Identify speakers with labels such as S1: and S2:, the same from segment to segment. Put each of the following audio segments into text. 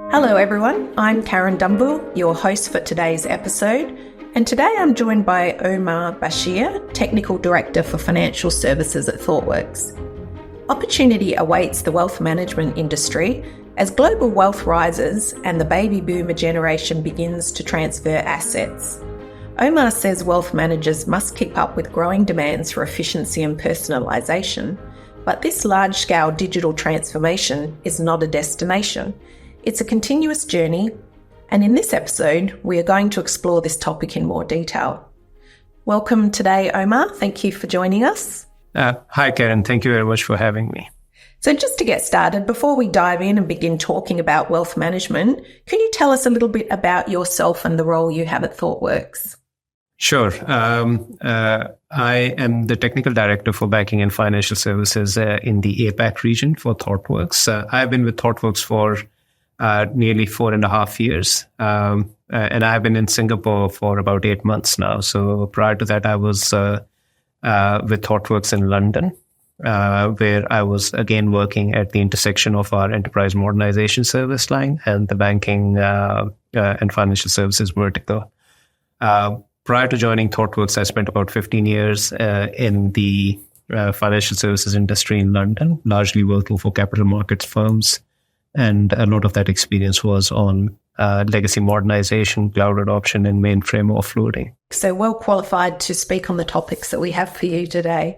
S1: Hello everyone, I'm Karen Dumbull, your host for today's episode, and today I'm joined by Omar Bashir, Technical Director for Financial Services at ThoughtWorks. Opportunity awaits the wealth management industry as global wealth rises and the baby boomer generation begins to transfer assets. Omar says wealth managers must keep up with growing demands for efficiency and personalization, but this large-scale digital transformation is not a destination. It's a continuous journey, and in this episode, we are going to explore this topic in more detail. Welcome today, Omar. Thank you for joining us.
S2: Hi, Karen. Thank you very much for having me.
S1: So just to get started, before we dive in and begin talking about wealth management, can you tell us a little bit about yourself and the role you have at ThoughtWorks?
S2: Sure. I am the Technical Director for Banking and Financial Services in the APAC region for ThoughtWorks. I've been with ThoughtWorks for nearly 4.5 years. And I've been in Singapore for about 8 months now. So prior to that, I was with ThoughtWorks in London, where I was again working at the intersection of our enterprise modernization service line and the banking and financial services vertical. Prior to joining ThoughtWorks, I spent about 15 years in the financial services industry in London, largely working for capital markets firms. And a lot of that experience was on legacy modernization, cloud adoption, and mainframe offloading.
S1: So well qualified to speak on the topics that we have for you today.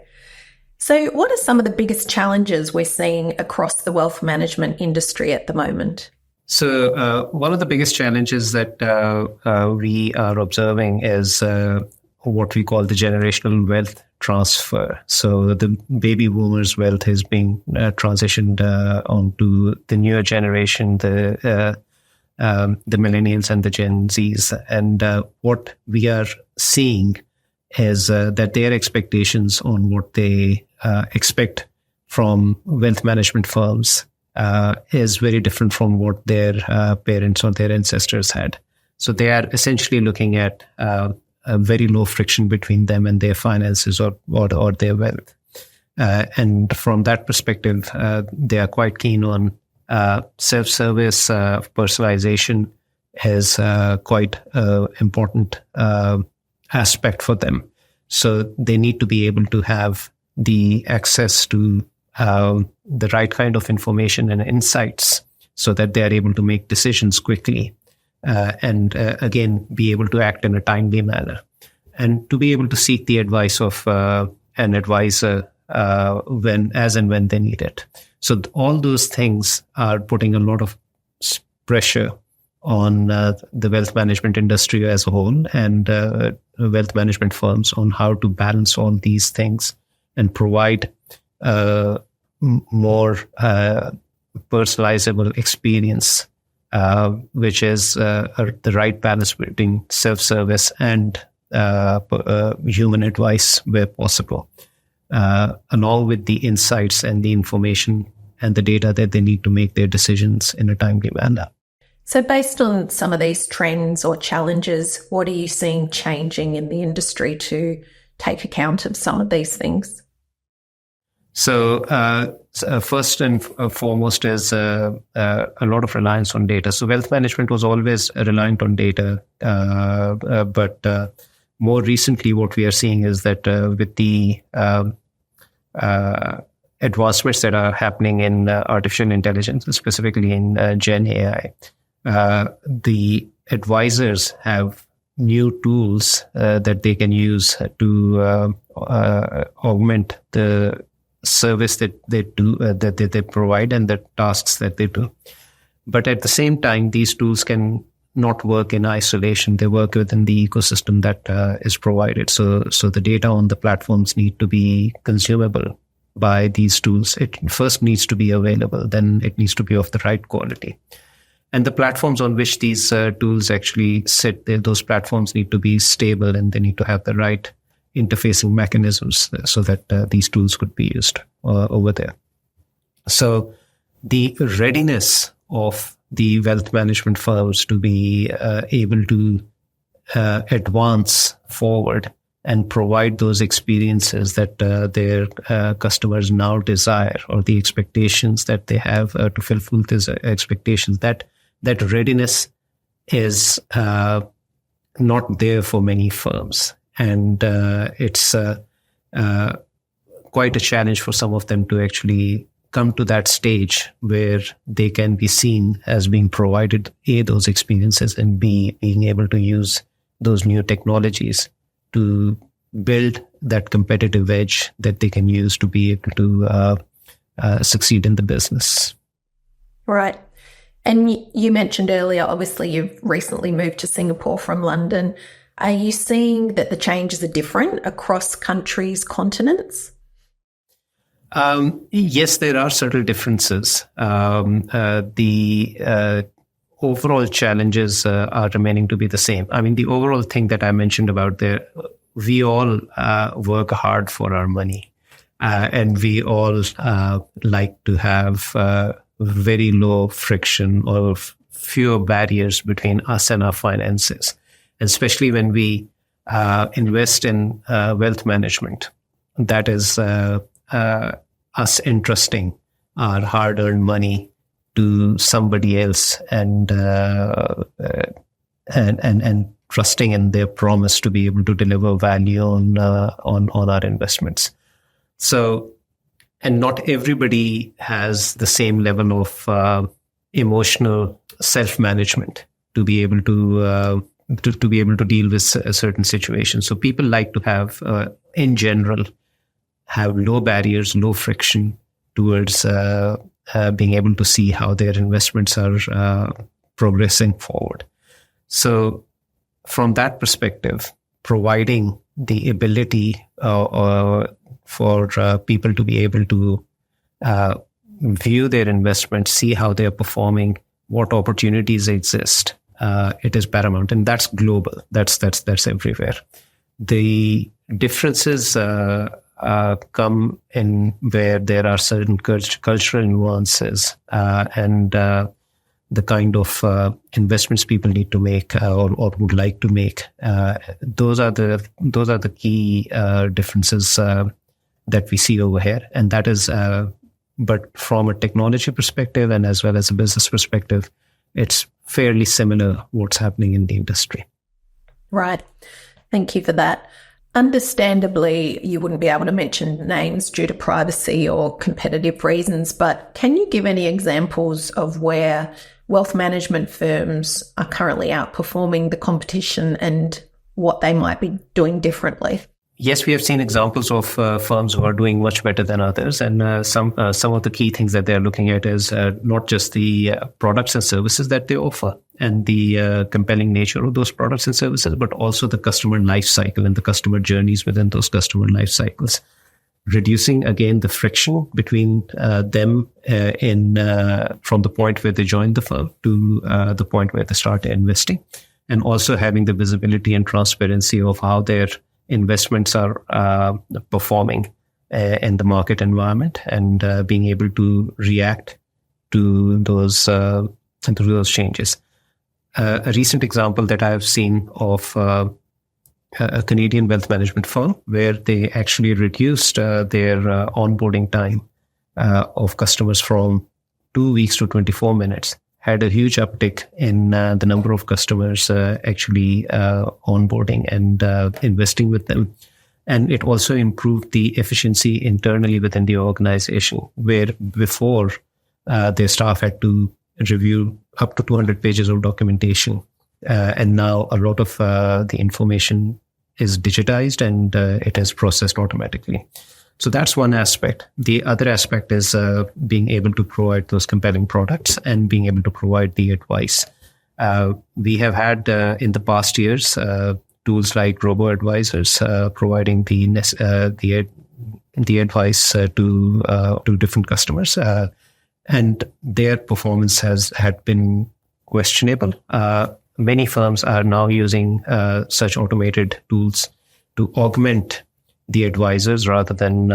S1: So what are some of the biggest challenges we're seeing across the wealth management industry at the moment?
S2: So one of the biggest challenges that we are observing is what we call the generational wealth transfer. So the baby boomers' wealth is being transitioned onto the newer generation, the millennials and the Gen Zs. And what we are seeing is that their expectations on what they expect from wealth management firms is very different from what their parents or their ancestors had. So they are essentially looking at a very low friction between them and their finances or their wealth. And from that perspective, they are quite keen on self-service. Personalization is quite important aspect for them. So they need to be able to have the access to the right kind of information and insights so that they are able to make decisions quickly. And again, be able to act in a timely manner and to be able to seek the advice of an advisor when they need it. So all those things are putting a lot of pressure on the wealth management industry as a whole and wealth management firms on how to balance all these things and provide more personalizable experience, which is the right balance between self-service and human advice where possible, along with the insights and the information and the data that they need to make their decisions in a timely manner.
S1: So based on some of these trends or challenges, what are you seeing changing in the industry to take account of some of these things?
S2: So first and foremost is a lot of reliance on data. So wealth management was always reliant on data, but more recently what we are seeing is that with the advancements that are happening in artificial intelligence, specifically in GenAI, the advisors have new tools that they can use to augment the service that they do, that they provide, and the tasks that they do. But at the same time, these tools can not work in isolation. They work within the ecosystem that is provided. So the data on the platforms need to be consumable by these tools. It first needs to be available, then it needs to be of the right quality. And the platforms on which these tools actually sit, those platforms need to be stable and they need to have the right interfacing mechanisms so that these tools could be used over there. So the readiness of the wealth management firms to be able to advance forward and provide those experiences that their customers now desire, or the expectations that they have to fulfill these expectations, that that readiness is not there for many firms. And it's quite a challenge for some of them to actually come to that stage where they can be seen as being provided A, those experiences, and B, being able to use those new technologies to build that competitive edge that they can use to be able to succeed in the business.
S1: Right. And you mentioned earlier, obviously, you've recently moved to Singapore from London. Are you seeing that the changes are different across countries, continents?
S2: Yes, there are subtle differences. The overall challenges are remaining to be the same. I mean, the overall thing that I mentioned about we all work hard for our money, and we all like to have very low friction or fewer barriers between us and our finances, especially when we invest in wealth management. That is us entrusting our hard-earned money to somebody else and trusting in their promise to be able to deliver value on our investments. So, and not everybody has the same level of emotional self-management to be able to be able to deal with certain situations. So people like to have, in general, have low barriers, low friction towards being able to see how their investments are progressing forward. So from that perspective, providing the ability for people to be able to view their investments, see how they're performing, what opportunities exist, it is paramount, and that's global. That's everywhere. The differences come in where there are certain cultural nuances and the kind of investments people need to make or would like to make. Those are the key differences that we see over here, and that is. But from a technology perspective and as well as a business perspective, it's fairly similar what's happening in the industry.
S1: Right. Thank you for that. Understandably, you wouldn't be able to mention names due to privacy or competitive reasons, but can you give any examples of where wealth management firms are currently outperforming the competition and what they might be doing differently?
S2: Yes, we have seen examples of firms who are doing much better than others. And some of the key things that they're looking at is not just the products and services that they offer and the compelling nature of those products and services, but also the customer life cycle and the customer journeys within those customer life cycles. Reducing, again, the friction between them from the point where they join the firm to the point where they start investing. And also having the visibility and transparency of how their investments are performing in the market environment and being able to react to those changes. A recent example that I have seen of a Canadian wealth management firm where they actually reduced their onboarding time of customers from 2 weeks to 24 minutes. Had a huge uptick in the number of customers actually onboarding and investing with them. And it also improved the efficiency internally within the organization, where before their staff had to review up to 200 pages of documentation. And now a lot of the information is digitized and it is processed automatically. So that's one aspect. The other aspect is being able to provide those compelling products and being able to provide the advice. We have had in the past years tools like robo-advisors providing the advice to different customers, and their performance had been questionable. Many firms are now using such automated tools to augment the advisors rather than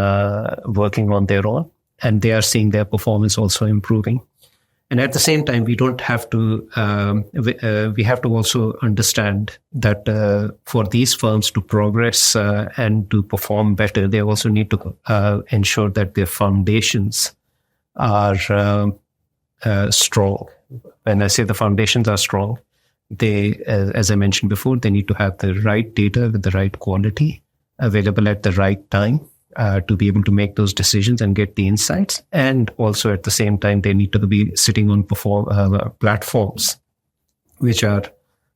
S2: working on their own, and they are seeing their performance also improving. And at the same time, we don't have to. We have to also understand that for these firms to progress and to perform better, they also need to ensure that their foundations are strong when I say the foundations are strong, they, as I mentioned before, they need to have the right data with the right quality available at the right time to be able to make those decisions and get the insights. And also at the same time, they need to be sitting on platforms which are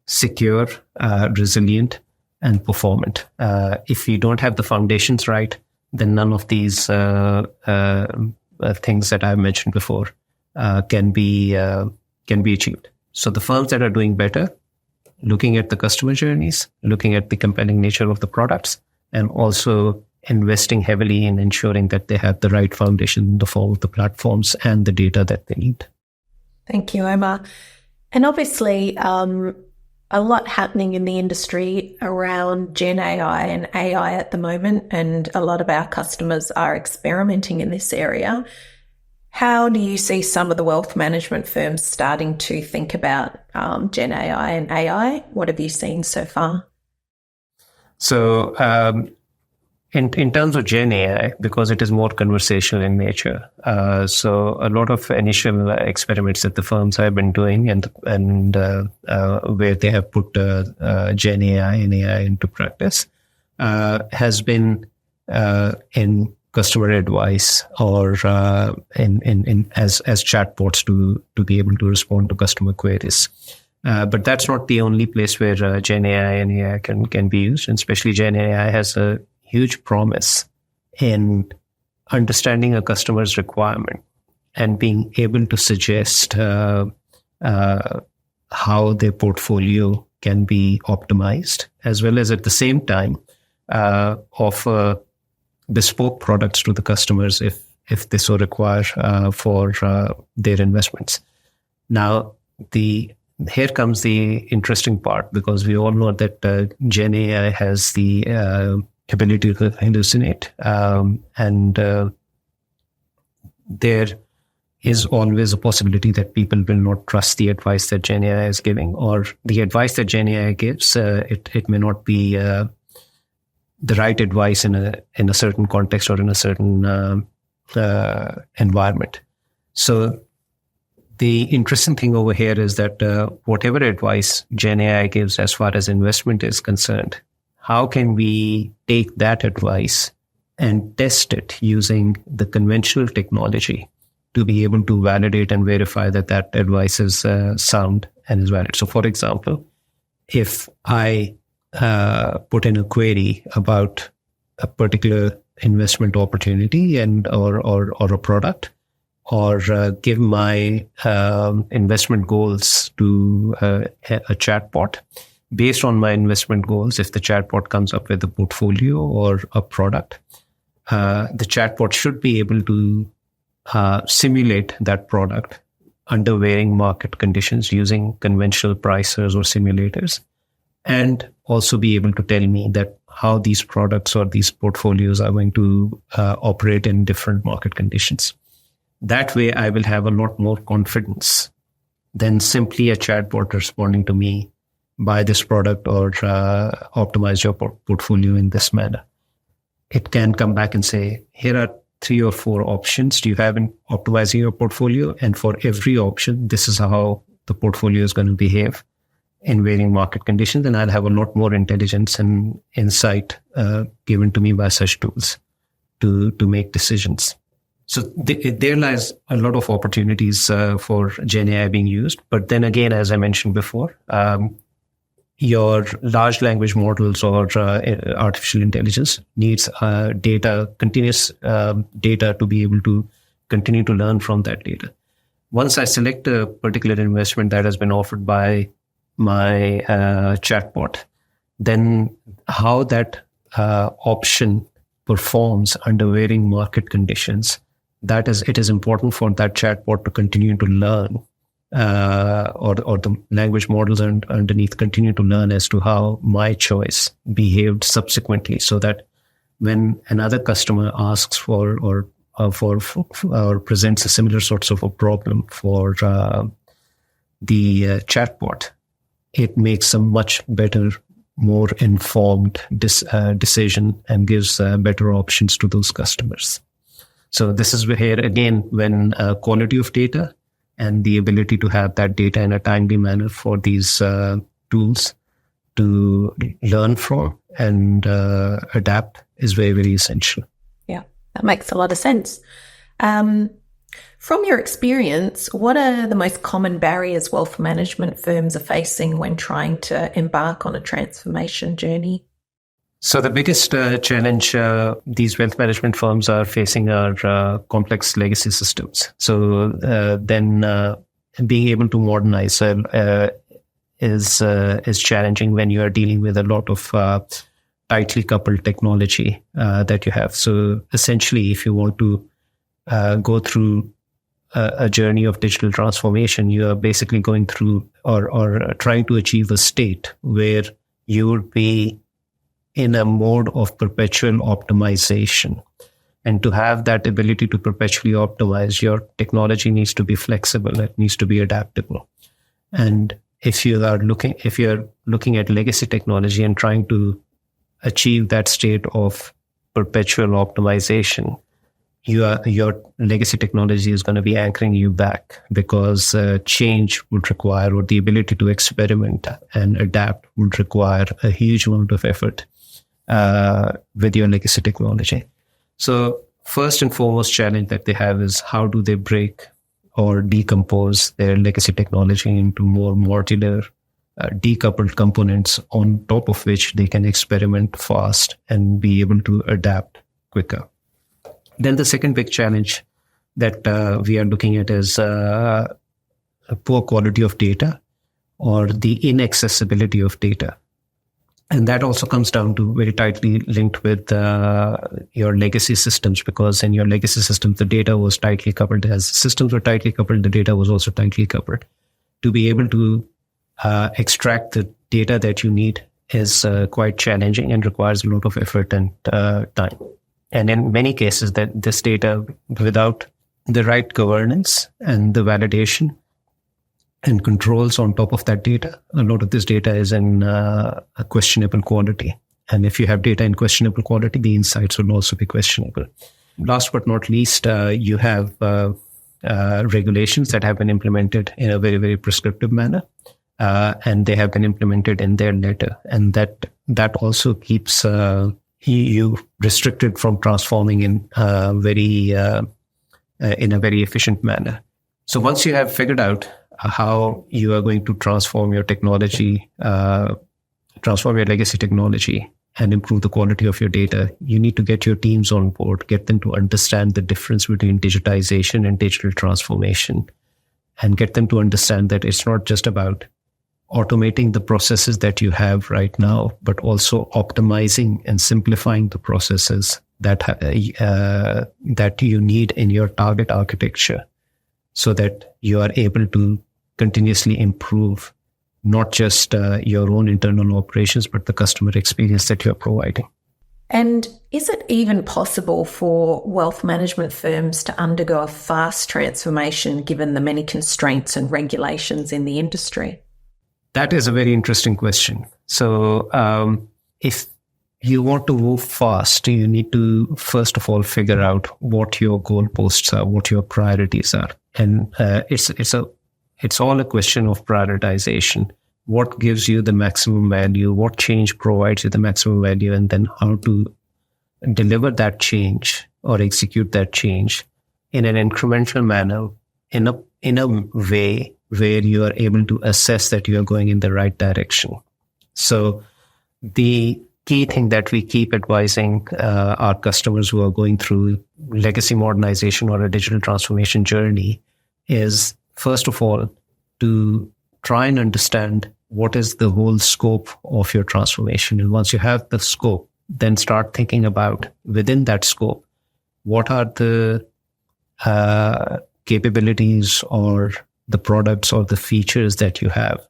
S2: secure, resilient, and performant. If you don't have the foundations right, then none of these things that I've mentioned before can be achieved. So the firms that are doing better, looking at the customer journeys, looking at the compelling nature of the products, and also investing heavily in ensuring that they have the right foundation in the form of the platforms and the data that they need.
S1: Thank you, Omar. And obviously, a lot happening in the industry around GenAI and AI at the moment, and a lot of our customers are experimenting in this area. How do you see some of the wealth management firms starting to think about GenAI and AI? What have you seen so far?
S2: So in terms of GenAI, because it is more conversational in nature, so a lot of initial experiments that the firms have been doing and where they have put GenAI and AI into practice has been in customer advice or as chatbots to be able to respond to customer queries. But that's not the only place where GenAI and AI can be used, and especially GenAI has a huge promise in understanding a customer's requirement and being able to suggest how their portfolio can be optimized, as well as at the same time offer bespoke products to the customers if they so require for their investments. Now, here comes the interesting part, because we all know that GenAI has the ability to hallucinate, and there is always a possibility that people will not trust the advice that GenAI is giving, or the advice that GenAI gives. It may not be the right advice in a certain context or in a certain environment. So the interesting thing over here is that whatever advice GenAI gives as far as investment is concerned, how can we take that advice and test it using the conventional technology to be able to validate and verify that advice is sound and is valid? So, for example, if I put in a query about a particular investment opportunity or a product, or give my investment goals to a chatbot. Based on my investment goals, if the chatbot comes up with a portfolio or a product, the chatbot should be able to simulate that product under varying market conditions using conventional pricers or simulators, and also be able to tell me that how these products or these portfolios are going to operate in different market conditions. That way, I will have a lot more confidence than simply a chatbot responding to me, buy this product or optimize your portfolio in this manner. It can come back and say, here are 3 or 4 options. Do you have in optimizing your portfolio? And for every option, this is how the portfolio is going to behave in varying market conditions. And I'll have a lot more intelligence and insight given to me by such tools to make decisions. So there lies a lot of opportunities for GenAI being used. But then again, as I mentioned before, your large language models or artificial intelligence needs continuous data to be able to continue to learn from that data. Once I select a particular investment that has been offered by my chatbot, then how that option performs under varying market conditions, it is important for that chatbot to continue to learn, or the language models underneath continue to learn as to how my choice behaved subsequently, so that when another customer asks for or presents a similar sorts of a problem for the chatbot, it makes a much better, more informed decision and gives better options to those customers. So this is where, again, when quality of data and the ability to have that data in a timely manner for these tools to learn from and adapt is very, very essential.
S1: Yeah, that makes a lot of sense. From your experience, what are the most common barriers wealth management firms are facing when trying to embark on a transformation journey?
S2: So the biggest challenge these wealth management firms are facing are complex legacy systems. So then being able to modernize is challenging when you are dealing with a lot of tightly coupled technology that you have. So essentially, if you want to go through a journey of digital transformation, you are basically going through or trying to achieve a state where you would be in a mode of perpetual optimization. And to have that ability to perpetually optimize, your technology needs to be flexible. It needs to be adaptable. And if you're looking at legacy technology and trying to achieve that state of perpetual optimization, your legacy technology is going to be anchoring you back, because change would require, or the ability to experiment and adapt would require a huge amount of effort with your legacy technology. So first and foremost challenge that they have is how do they break or decompose their legacy technology into more modular, decoupled components on top of which they can experiment fast and be able to adapt quicker. Then the second big challenge that we are looking at is a poor quality of data or the inaccessibility of data. And that also comes down to very tightly linked with your legacy systems, because in your legacy systems, the data was tightly coupled. As systems were tightly coupled, the data was also tightly coupled. To be able to extract the data that you need is quite challenging and requires a lot of effort and time. And in many cases, that this data, without the right governance and the validation and controls on top of that data, a lot of this data is in a questionable quality. And if you have data in questionable quality, the insights will also be questionable. Last but not least, you have regulations that have been implemented in a very, very prescriptive manner, and they have been implemented in their letter. And that also keeps you restricted from transforming in a very efficient manner. So once you have figured out how you are going to transform your technology, transform your legacy technology, and improve the quality of your data, you need to get your teams on board, get them to understand the difference between digitization and digital transformation, and get them to understand that it's not just about automating the processes that you have right now, but also optimizing and simplifying the processes that you need in your target architecture, so that you are able to continuously improve not just your own internal operations, but the customer experience that you're providing.
S1: And is it even possible for wealth management firms to undergo a fast transformation given the many constraints and regulations in the industry?
S2: That is a very interesting question. So if you want to move fast, you need to, first of all, figure out what your goalposts are, what your priorities are. And it's all a question of prioritization. What gives you the maximum value? What change provides you the maximum value? And then how to deliver that change or execute that change in an incremental manner, in a way where you are able to assess that you are going in the right direction. So the key thing that we keep advising our customers who are going through legacy modernization or a digital transformation journey is, first of all, to try and understand what is the whole scope of your transformation. And once you have the scope, then start thinking about, within that scope, what are the capabilities or the products or the features that you have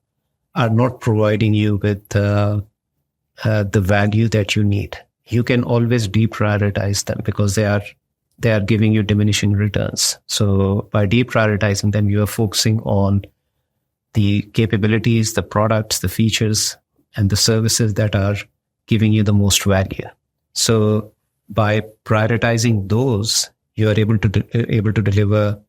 S2: are not providing you with the value that you need. You can always deprioritize them because they are giving you diminishing returns. So by deprioritizing them, you are focusing on the capabilities, the products, the features, and the services that are giving you the most value. So by prioritizing those, you are able to deliver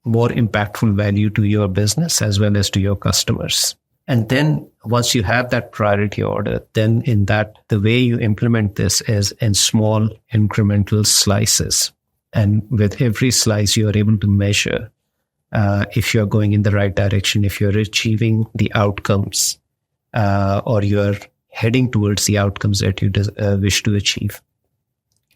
S2: more impactful value to your business as well as to your customers. And then once you have that priority order, then in that, the way you implement this is in small incremental slices. And with every slice, you are able to measure if you're going in the right direction, if you're achieving the outcomes, or you're heading towards the outcomes that you wish to achieve.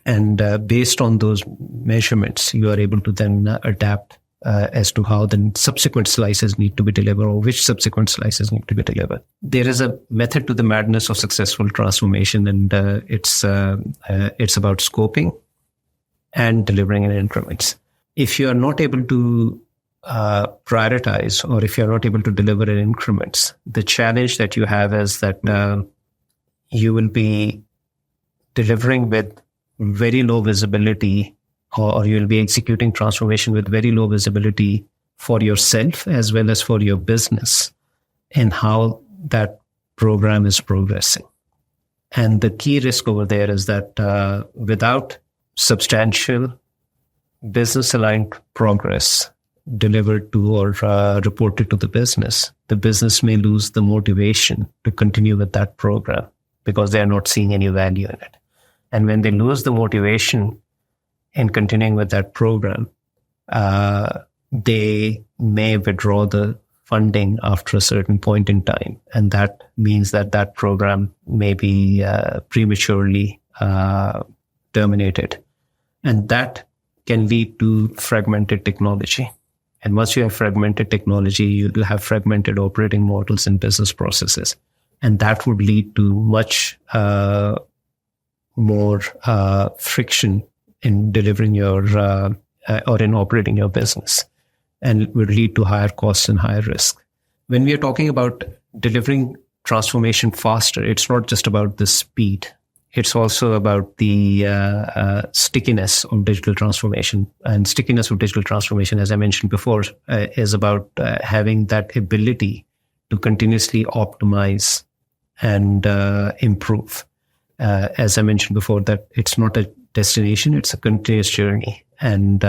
S2: And based on those measurements, you are able to then adapt as to how the subsequent slices need to be delivered, or which subsequent slices need to be delivered. There is a method to the madness of successful transformation, and it's about scoping and delivering in increments. If you are not able to prioritize, or if you're not able to deliver in increments, the challenge that you have is that you will be delivering with very low visibility, or you'll be executing transformation with very low visibility for yourself as well as for your business and how that program is progressing. And the key risk over there is that without substantial business-aligned progress delivered to or reported to the business may lose the motivation to continue with that program because they are not seeing any value in it. And when they lose the motivation in continuing with that program, they may withdraw the funding after a certain point in time. And that means that that program may be prematurely terminated. And that can lead to fragmented technology. And once you have fragmented technology, you will have fragmented operating models and business processes. And that would lead to much more friction in delivering your or in operating your business, and it would lead to higher costs and higher risk. When we are talking about delivering transformation faster, it's not just about the speed. It's also about the stickiness of digital transformation. And stickiness of digital transformation, as I mentioned before, is about having that ability to continuously optimize and improve. As I mentioned before, that it's not a destination, it's a continuous journey. And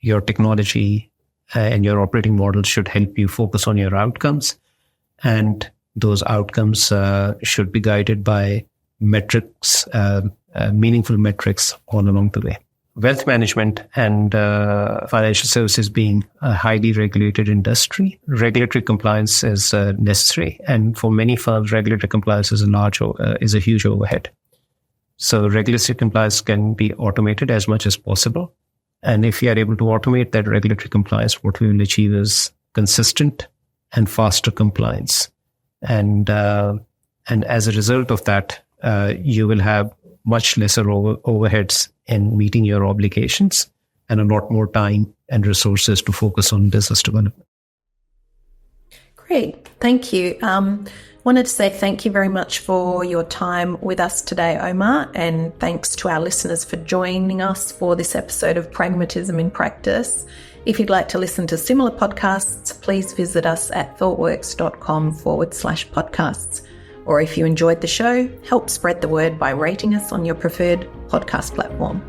S2: your technology and your operating model should help you focus on your outcomes. And those outcomes should be guided by metrics, meaningful metrics all along the way. Wealth management and financial services being a highly regulated industry, regulatory compliance is necessary. And for many firms, regulatory compliance is a huge overhead. So regulatory compliance can be automated as much as possible. And if you are able to automate that regulatory compliance, what we will achieve is consistent and faster compliance. And as a result of that, you will have much lesser overheads in meeting your obligations and a lot more time and resources to focus on business development.
S1: Great. Thank you. Wanted to say thank you very much for your time with us today, Omar, and thanks to our listeners for joining us for this episode of Pragmatism in Practice. If you'd like to listen to similar podcasts, please visit us at thoughtworks.com/podcasts. Or if you enjoyed the show, help spread the word by rating us on your preferred podcast platform.